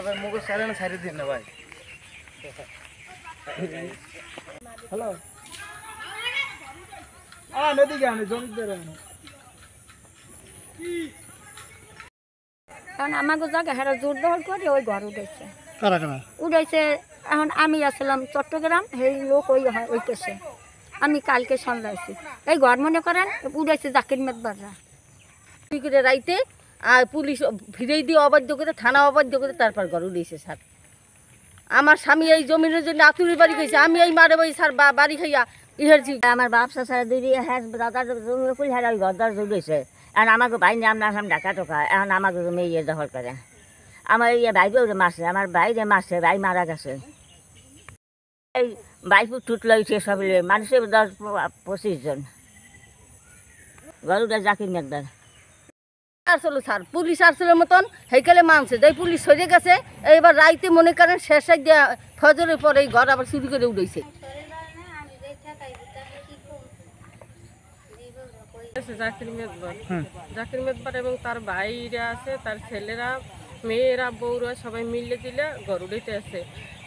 ভাই মুখ চ্যানেল ছাড়ি দিন না ভাই। হ্যালো নদী গানে জমিতে কারণ আমাকে জায়গা হেরা জোর দখল করে ওই ঘর উঠেছে কারা কারা উঠেছে। এখন আমি আসলাম চট্টগ্রাম, সেই লোক ওই কেসে আমি কালকে সন্ধ্যাছি এই ঘর মনে করেন উঠেছে জাকির মেদবাররা করে রাইতে আর পুলিশ ফিরেই দিয়ে অবাধ্য করে থানা অবাধ্য করে তারপর ঘর উঠেছে স্যার। আমার স্বামী এই জমিনের জন্য আতুরের বাড়ি গেছে, আমি এই মারে বই স্যার বাড়ি খাইয়া ইহারছি। আমার ব্যবসা ছাড়া দুই হ্যাঁ দাদার জমি ফুল হ্যাঁ ওই ঘরদার উঠেছে। এখন আমাকে ভাই নাম না ঢাকা টোকা, এখন আমাকে জমি ইয়ে দখল করে। আমার ইয়ে ভাইকেও মারছে, আমার ভাইরে মারছে, ভাই মারা গেছে। এই বাইপুর টুট লইছে সব মানুষের 10-25 জন গরুটা জাকির মেঘদার আসলো স্যার পুলিশ আসলে মতন সেইকালে মানছে যাই পুলিশ সরে গেছে। এইবার রাইতে মনে করেন শেষে দিয়া ফজরের পরে এই ঘর আবার চুরি করে উঠেছে। জাকির মেদবার এবং তার ভাইরা আছে, তার ছেলেরা, মেয়েরা, বউরা সবাই মিলে দিলে ঘর উড়াইতে আছে।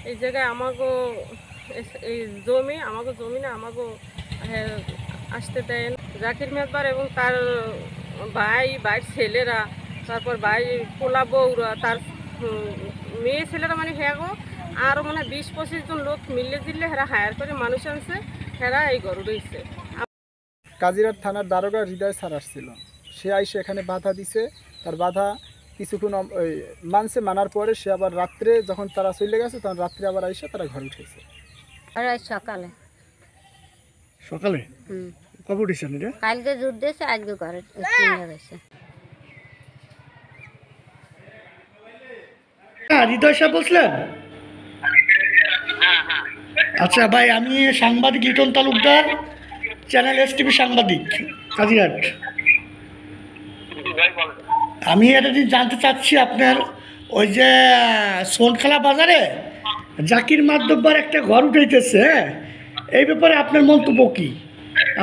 এই জায়গায় আমাকে এই জমি না আমাকে আসতে দেন। জাকির মেদবার এবং তার ভাইয়ের ছেলেরা, তারপর ভাই পোলা বউরা, তার মেয়ে ছেলেরা মানে হ্যাঁ গো আরও মানে 20-25 জন লোক মিলে দিলে হেরা হায়ার করে মানুষ আনছে, হেরা এই ঘর উড়াইছে। কাজিরাট থানার দারোগা হৃদয় স্যার আসছিল, সে আইসে এখানে বাধা দিছে। তার বাধা কিছুক্ষণ মানছে, মানার পরে সে আবার রাত্রে যখন তারা চলে গেছে তখন রাত্রে আবার আইসে তারা ঘর উঠেছে। আর সকালে সকালে কবে উঠেছেন এটা? কালকে দুধ দিয়েছে, আজকে ঘরে গেছে। হৃদয় সাহেব বলছিলেন? আচ্ছা ভাই, আমি সাংবাদিক লিটন তালুকদার, চ্যানেল STV সাংবাদিক কাজিরাট। আমি এটা জানতে চাচ্ছি আপনার ওই যে সোনখেলা বাজারে জাকির মাদ্দব্বার একটা ঘর উঠাইতেছে, এই ব্যাপারে আপনার মন্তব্য কি?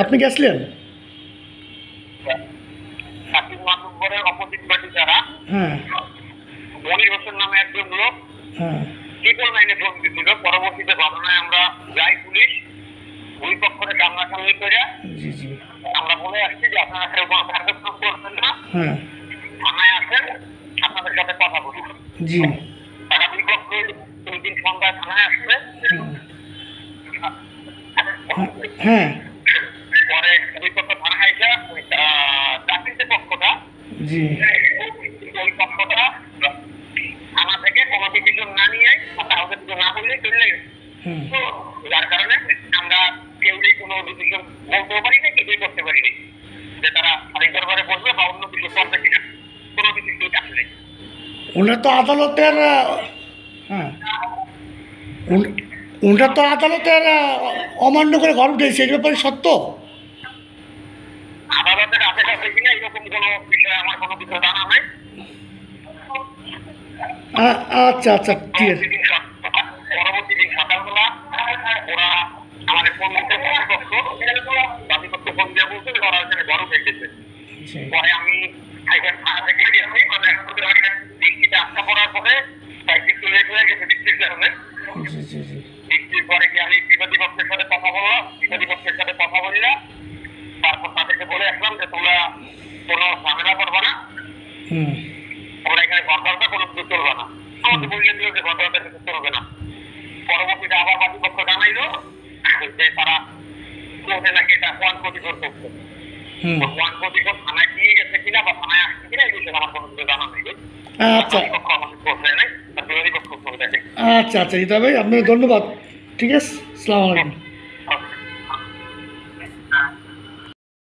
আপনি গেছিলেন? হ্যাঁ মনির হোসেন নামে একজন লোক ট্রিপল লাইনে ফোন দিয়েছিল। পরবর্তীতে ঘটনায় আমরা যাই, পুলিশ দুই পক্ষে সামনাসামনি করে আমরা বলে আসছি যে আপনারা কেউ কোনো কার্যক্রম করবেন না, থানায় আসেন, আপনাদের সাথে কথা বলুন। তারা দুই পক্ষ 2 দিন সন্ধ্যায় থানায় আসছে। পরে দুই পক্ষ থানায় এসে জাকির যে পক্ষটা ওই পক্ষটা থানা থেকে কোনো ডিসিশন না নিয়ে কাউকে কিছু না বললে চলে গেছে। যার কারণে আমরা কেউই কোনো ডিসিশন বলতেও পারি না, কিছুই করতে পারি না যে তারা আরেক দরবারে বসবে বা অন্য কিছু করবে কিনা, কোনো ডিসিশন আসে নাই। ওনারা তো আদালতের অমান্য করে ঘর উঠেছে, এই ব্যাপারে সত্য? আদালতের আদেশ আছে কিনা এরকম কোনো বিষয়ে আমার কোনো কিছু জানা নাই। আচ্ছা আচ্ছা, ঠিক আছে। পরবর্তী দিন সকালবেলা ওরা আমাদের ফোন দিতে বাদীপক্ষ ফোন দিয়ে বলছে ওরা ওখানে ঘর উঠে গেছে। পরে আমি থানা থেকে গিয়েছি, ডিস্ট্রিক্টে আস্থা পড়ার পরে একটু লেট হয়ে গেছে ডিস্ট্রিক্ট কারণে। ডিস্ট্রিক্ট পরে গিয়ে আমি বিবাদী পক্ষের সাথে কথা বললাম, তারপর তাদেরকে বলে আসলাম যে তোমরা কোনো ঝামেলা করবে না, আমরা এখানে ঘটনাটা কোনো কিছু চলবে না। আমাকে বললে দিল যে ঘটনাটা কিছু চলবে না। পরবর্তীতে আবার বাদীপক্ষ জানাইলো যে তারা কোর্টে নাকি এটা 1 কোটি করছে। 1 কোটি থানায় দিয়ে গেছে কিনা বা থানায় আসছে কিনা এই বিষয়ে আমার কোনো কিছু জানা নেই। আচ্ছা আমাকে করছে নাই, বিরোধী পক্ষ করবে। আচ্ছা আচ্ছা, এটা ভাই আপনাকে ধন্যবাদ। ঠিক আছে, আসসালামু আলাইকুম।